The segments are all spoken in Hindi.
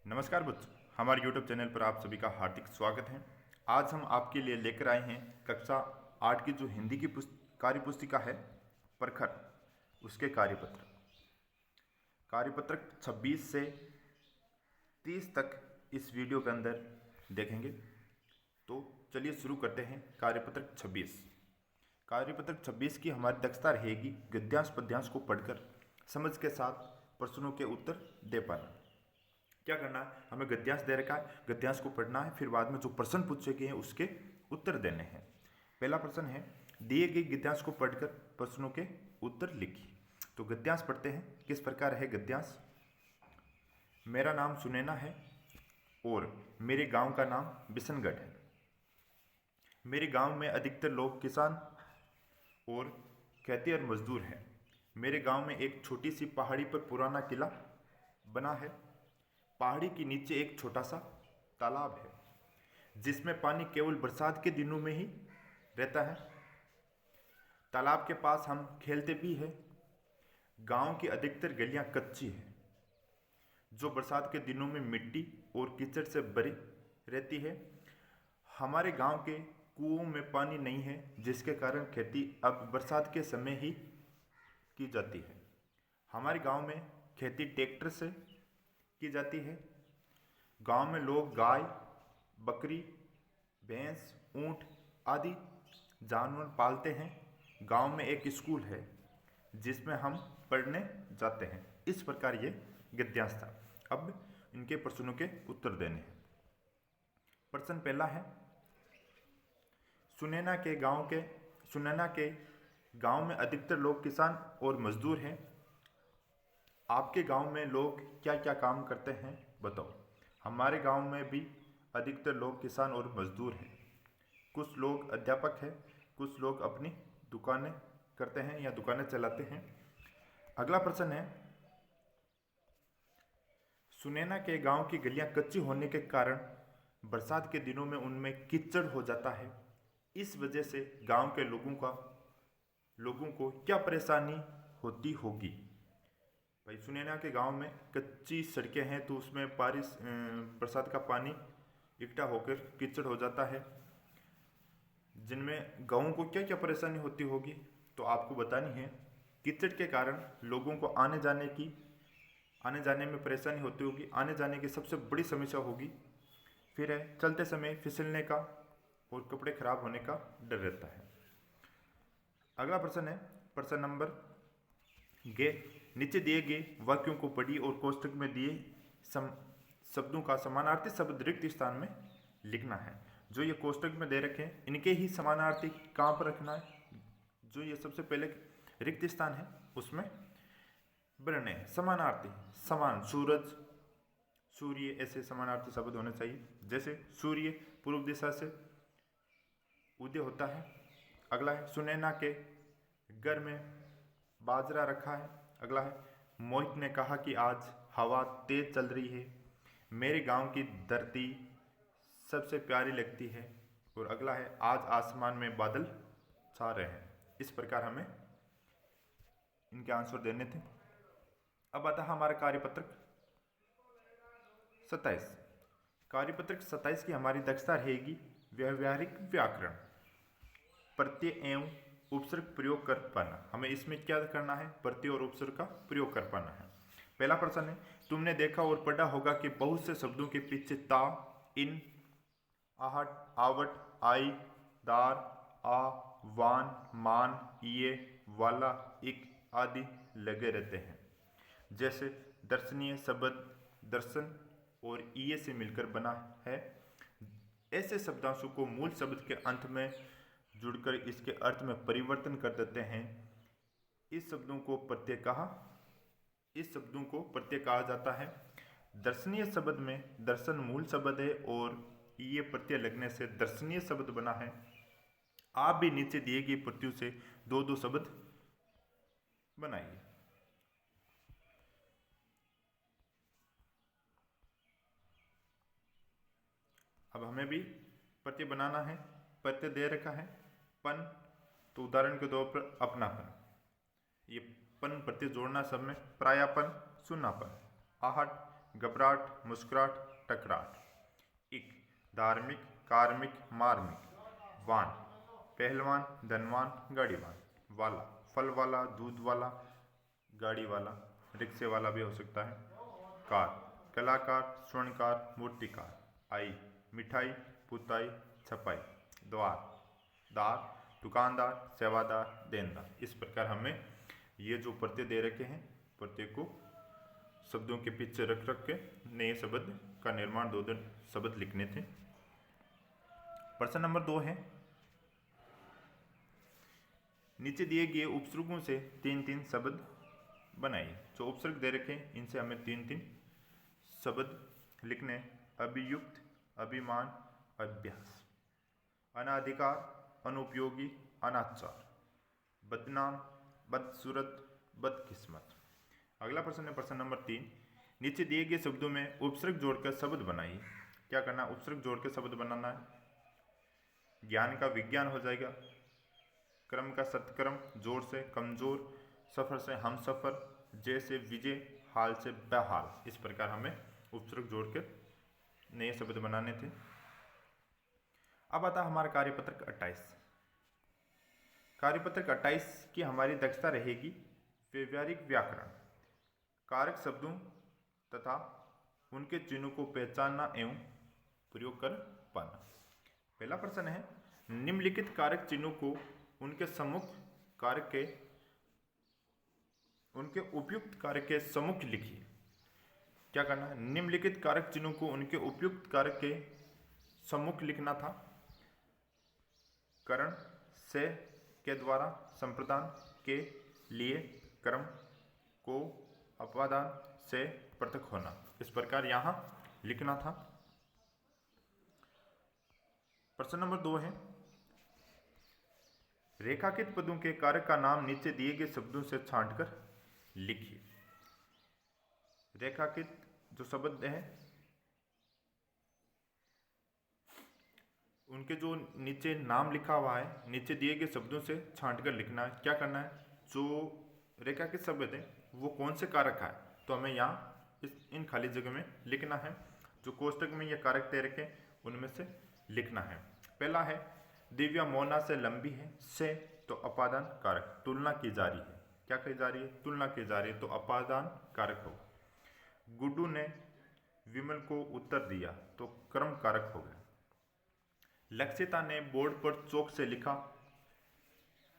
नमस्कार बच्चों, हमारे YouTube चैनल पर आप सभी का हार्दिक स्वागत है। आज हम आपके लिए लेकर आए हैं कक्षा 8 की जो हिंदी की कार्य पुस्तिका है प्रखर, उसके कार्यपत्रक 26 से 30 तक इस वीडियो के अंदर देखेंगे। तो चलिए शुरू करते हैं। कार्यपत्रक 26 की हमारी दक्षता रहेगी गद्यांश पद्यांश को पढ़कर समझ के साथ प्रश्नों के उत्तर दे पाना। क्या करना है, हमें गद्यांश दे रखा है, गद्यांश को पढ़ना है, फिर बाद में जो प्रश्न पूछे गए हैं उसके उत्तर देने हैं। पहला प्रश्न है, दिए गए गद्यांश को पढ़कर प्रश्नों के उत्तर लिखिए। तो गद्यांश पढ़ते हैं। किस प्रकार है गद्यांश? मेरा नाम सुनैना है और मेरे गांव का नाम बिशनगढ़ है। मेरे गांव में अधिकतर लोग किसान और खेती और मजदूर हैं। मेरे गांव में एक छोटी सी पहाड़ी पर पुराना किला बना है। पहाड़ी के नीचे एक छोटा सा तालाब है जिसमें पानी केवल बरसात के दिनों में ही रहता है। तालाब के पास हम खेलते भी हैं। गांव की अधिकतर गलियां कच्ची हैं जो बरसात के दिनों में मिट्टी और कीचड़ से भरी रहती है। हमारे गांव के कुओं में पानी नहीं है जिसके कारण खेती अब बरसात के समय ही की जाती है। हमारे गांव में खेती ट्रैक्टर से की जाती है। गांव में लोग गाय, बकरी, भैंस, ऊंट आदि जानवर पालते हैं। गांव में एक स्कूल है जिसमें हम पढ़ने जाते हैं। इस प्रकार ये गद्यांश था। अब इनके प्रश्नों के उत्तर देने हैं। प्रश्न पहला है, सुनैना के गांव में अधिकतर लोग किसान और मजदूर हैं। आपके गांव में लोग क्या क्या काम करते हैं बताओ। हमारे गांव में भी अधिकतर लोग किसान और मजदूर हैं। कुछ लोग अध्यापक हैं, कुछ लोग अपनी दुकानें करते हैं या दुकानें चलाते हैं। अगला प्रश्न है, सुनैना के गांव की गलियां कच्ची होने के कारण बरसात के दिनों में उनमें कीचड़ हो जाता है। इस वजह से गांव के लोगों को क्या परेशानी होती होगी? भाई, सुनैना के गांव में कच्ची सड़कें हैं तो उसमें बरसात का पानी इकट्ठा होकर कीचड़ हो जाता है, जिनमें गांवों को क्या क्या परेशानी होती होगी तो आपको बतानी है। कीचड़ के कारण लोगों को आने जाने में परेशानी होती होगी। आने जाने की सबसे बड़ी समस्या होगी। फिर है, चलते समय फिसलने का और कपड़े खराब होने का डर रहता है। अगला प्रश्न है प्रश्न नंबर गे। नीचे दिए गए वाक्यों को पढ़िए और कोष्टक में दिए शब्दों का समानार्थी शब्द रिक्त स्थान में लिखना है। जो ये कोष्टक में दे रखे हैं इनके ही समानार्थी कहाँ पर रखना है? जो ये सबसे पहले रिक्त स्थान है उसमें बनने हैं समानार्थी। समान, सूरज, सूर्य, ऐसे समानार्थी शब्द होने चाहिए। जैसे सूर्य पूर्व दिशा से उदय होता है। अगला है, सुनैना के घर में बाजरा रखा है। अगला है, मोहित ने कहा कि आज हवा तेज चल रही है। मेरे गांव की धरती सबसे प्यारी लगती है। और अगला है, आज आसमान में बादल छा रहे हैं। इस प्रकार हमें इनके आंसर देने थे। अब आता है हमारा कार्यपत्रक 27। कार्यपत्रक 27 की हमारी दक्षता रहेगी व्यवहारिक व्याकरण, प्रत्यय एवं उपसर्ग प्रयोग कर पाना। हमें इसमें क्या करना है? प्रत्यय और उपसर्ग का प्रयोग कर पाना है। पहला प्रश्न है, तुमने देखा और पढ़ा होगा कि बहुत से शब्दों के पीछे ता, इन, आहट, आवट, आई, दार, आ, वान, मान, ये, वाला, इक आदि लगे रहते हैं। जैसे दर्शनीय शब्द दर्शन और ये से मिलकर बना है। ऐसे शब्दांशों को मूल शब्द के अंत में जुड़कर इसके अर्थ में परिवर्तन कर देते हैं। इस शब्दों को प्रत्यय कहा जाता है। दर्शनीय शब्द में दर्शन मूल शब्द है और ये प्रत्यय लगने से दर्शनीय शब्द बना है। आप भी नीचे दिए गए प्रत्ययों से दो दो शब्द बनाइए। अब हमें भी प्रत्यय बनाना है। प्रत्यय दे रखा है पन, तो उदाहरण के तौर पर अपनापन। ये पन प्रत्यय जोड़ना सब में प्रायापन, सुनापन। आहट घबराहट, मुस्कुराहट, टकराहट। इक, धार्मिक, कार्मिक, मार्मिक। वान, पहलवान, धनवान, गाड़ीवान। वाला, फल वाला, दूध वाला, गाड़ी वाला, रिक्शे वाला भी हो सकता है। कार, कलाकार, स्वर्णकार, मूर्तिकार। आई, मिठाई, पुताई, छपाई। द्वार, दार, दुकानदार, सेवादार, देनदार। इस प्रकार हमें ये जो प्रत्यय दे रखे हैं, प्रत्यय को शब्दों के पीछे रख के नए शब्द का निर्माण, दो शब्द लिखने थे। प्रश्न नंबर 2 है, नीचे दिए गए उपसर्गों से 3-3 शब्द बनाइए। जो उपसर्ग दे रखे हैं इनसे हमें 3-3 शब्द लिखने। अभियुक्त, अभिमान, अभ्यास। अनाधिकार, अनुपयोगी, अनाचार। बदनाम, बदसूरत, बदकिस्मत। अगला प्रश्न है प्रश्न नंबर 3, नीचे दिए गए शब्दों में उपसर्ग जोड़कर शब्द बनाइए। क्या करना है? उपसर्ग जोड़कर शब्द बनाना है। ज्ञान का विज्ञान हो जाएगा, क्रम का सत्कर्म, जोर से कमजोर, सफर से हम सफर, जय से विजय, हाल से बहाल। इस प्रकार हमें उपसर्ग जोड़कर नए शब्द बनाने थे। अब आता हमारा कार्यपत्रक 28। कार्यपत्रक 28 की हमारी दक्षता रहेगी व्यवहारिक व्याकरण, कारक शब्दों तथा उनके चिन्हों को पहचानना एवं प्रयोग कर पाना। पहला प्रश्न है, निम्नलिखित कारक चिन्हों को उनके सम्मुख कारक के उनके उपयुक्त कारक के सम्मुख लिखिए। क्या करना है? निम्नलिखित कारक चिन्हों को उनके उपयुक्त कारक के सम्मुख लिखना था। करण से के द्वारा, संप्रदान के लिए, क्रम को, अपादान से पृथक होना। इस प्रकार यहां लिखना था। प्रश्न नंबर 2 है, रेखांकित पदों के कारक का नाम नीचे दिए गए शब्दों से छांटकर लिखिए। रेखांकित जो शब्द हैं उनके जो नीचे नाम लिखा हुआ है, नीचे दिए गए शब्दों से छांटकर लिखना है। क्या करना है? जो रेखांकित शब्द है वो कौन से कारक का है, तो हमें यहाँ इन खाली जगह में लिखना है। जो कोष्टक में ये कारक दे रखे उनमें से लिखना है। पहला है, दिव्या मोना से लंबी है, से तो अपादान कारक, तुलना की जा रही है। क्या की जा रही है? तुलना की जा रही है, तो अपादान कारक होगा। गुड्डू ने विमल को उत्तर दिया, तो क्रम कारक हो गया। लक्षिता ने बोर्ड पर चौक से लिखा,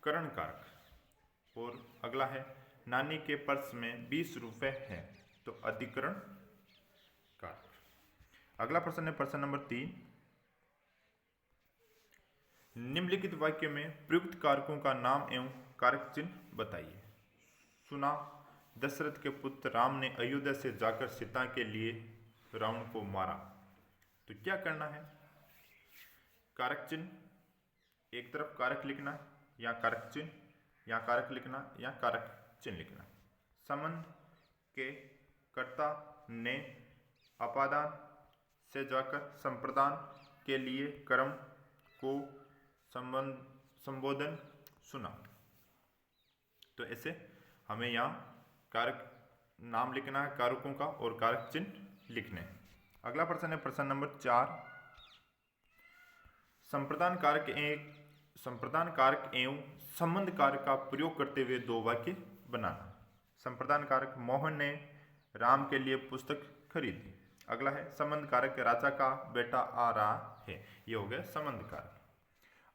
करण कारक। और अगला है, नानी के पर्स में 20 रुपए हैं, तो अधिकरण कारक। अगला प्रश्न है प्रश्न नंबर 3, निम्नलिखित वाक्य में प्रयुक्त कारकों का नाम एवं कारक चिन्ह बताइए। सुना, दशरथ के पुत्र राम ने अयोध्या से जाकर सीता के लिए रावण को मारा। तो क्या करना है? कारक चिन्ह एक तरफ कारक लिखना, या कारक चिन्ह, या कारक लिखना, या कारक चिन्ह लिखना। संबंध के कर्ता ने अपादान से जाकर संप्रदान के लिए क्रम को संबोधन सुना। तो ऐसे हमें यहाँ कारक नाम लिखना है कारकों का और कारक चिन्ह लिखने हैं। अगला प्रश्न है प्रश्न नंबर 4, संप्रदान कारक एवं संबंध कारक का प्रयोग करते हुए 2 वाक्य बनाना। संप्रदान कारक, मोहन ने राम के लिए पुस्तक खरीदी। अगला है, संबंध कारक, राजा का बेटा आ रहा है। ये हो गया संबंध कारक।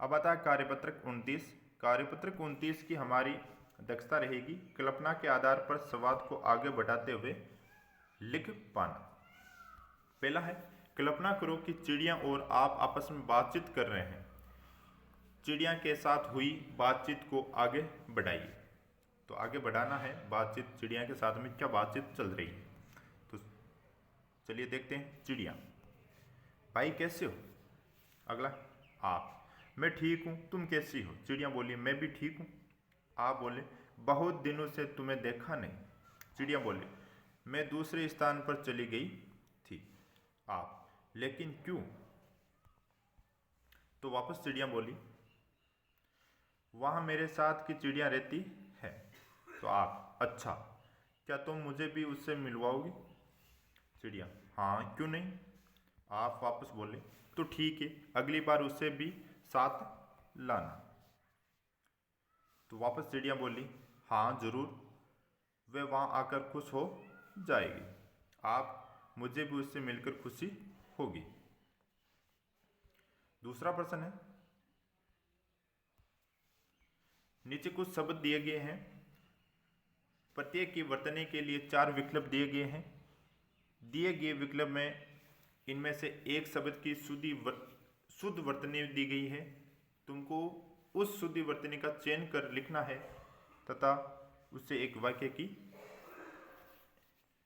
अब आता है कार्यपत्रक 29। कार्यपत्रक 29 की हमारी दक्षता रहेगी कल्पना के आधार पर संवाद को आगे बढ़ाते हुए लिख पाना। पहला है, कल्पना करो कि चिड़िया और आप आपस में बातचीत कर रहे हैं। चिड़िया के साथ हुई बातचीत को आगे बढ़ाइए। तो आगे बढ़ाना है बातचीत, चिड़िया के साथ में क्या बातचीत चल रही है। तो चलिए देखते हैं। चिड़िया, भाई कैसे हो? अगला, आप, मैं ठीक हूँ, तुम कैसी हो? चिड़िया बोली, मैं भी ठीक हूँ। आप बोले, बहुत दिनों से तुम्हें देखा नहीं। चिड़िया बोले, मैं दूसरे स्थान पर चली गई थी। आप, लेकिन क्यों? तो वापस चिड़िया बोली, वहां मेरे साथ की चिड़िया रहती है। तो आप, अच्छा, क्या तुम मुझे भी उससे मिलवाओगी? चिड़िया: हाँ क्यों नहीं, आप वापस बोले तो ठीक है, अगली बार उसे भी साथ लाना। तो वापस चिड़िया बोली: हाँ जरूर, वह वहाँ आकर खुश हो जाएगी, आप मुझे भी उससे मिलकर खुशी होगी। दूसरा प्रश्न है, नीचे कुछ शब्द दिए गए हैं, प्रत्येक के वर्तने के लिए 4 विकल्प दिए गए हैं। दिए गए विकल्प में इनमें से एक शब्द की शुद्ध वर्तनी दी गई है। तुमको उस शुद्ध वर्तनी का चयन कर लिखना है तथा उससे एक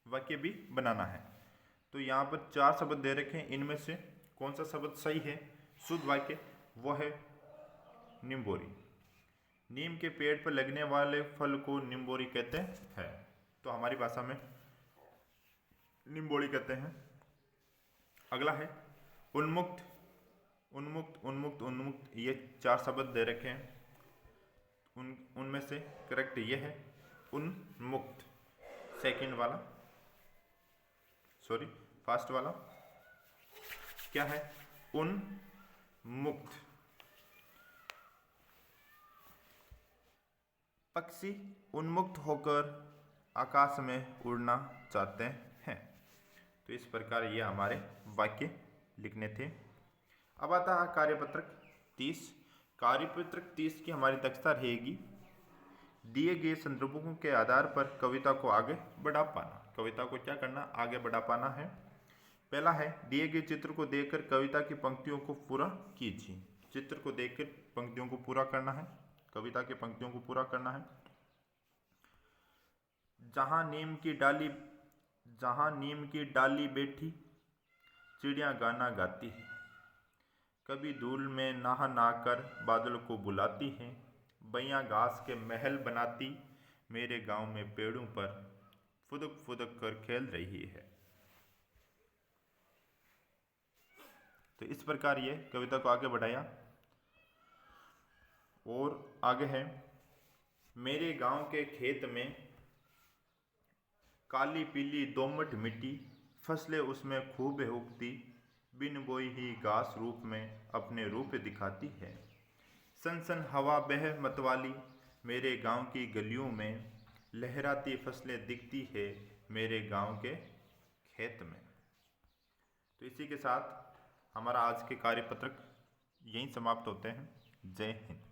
वाक्य भी बनाना है। तो यहाँ पर 4 शब्द दे रखे हैं, इनमें से कौन सा शब्द सही है शुद्ध वाक्य, वो है निम्बोरी। नीम के पेड़ पर लगने वाले फल को निम्बोरी कहते हैं, तो हमारी भाषा में निम्बोड़ी कहते हैं। अगला है उन्मुक्त। उन्मुक्त उन्मुक्त उन्मुक्त, ये 4 शब्द दे रखे हैं, उनमें से करेक्ट ये है उन्मुक्त। सेकंड वाला, सॉरी फर्स्ट वाला क्या है, उन्मुक्त। पक्षी उन्मुक्त होकर आकाश में उड़ना चाहते हैं। तो इस प्रकार ये हमारे वाक्य लिखने थे। अब आता है कार्यपत्रक 30। कार्यपत्रक 30 की हमारी दक्षता रहेगी, दिए गए संदर्भों के आधार पर कविता को आगे बढ़ा पाना। कविता को क्या करना, आगे बढ़ा पाना है। पहला है, दिए गए चित्र को देखकर कविता की पंक्तियों को पूरा कीजिए। चित्र को देखकर पंक्तियों को पूरा करना है, कविता की पंक्तियों को पूरा करना है। जहाँ नीम की डाली बैठी चिड़िया गाना गाती है, कभी धूल में नहा नहाकर बादल को बुलाती है, बैया घास के महल बनाती मेरे गांव में पेड़ों पर फुदक फुदक कर खेल रही है। तो इस प्रकार ये कविता को आगे बढ़ाया। और आगे है, मेरे गांव के खेत में काली पीली दोमट मिट्टी, फसलें उसमें खूब उगती, बिन बोई ही घास रूप में अपने रूप दिखाती है। सन सन हवा बह मतवाली मेरे गांव की गलियों में, लहराती फसलें दिखती है मेरे गांव के खेत में। तो इसी के साथ हमारा आज के कार्यपत्रक यहीं समाप्त होते हैं। जय हिंद।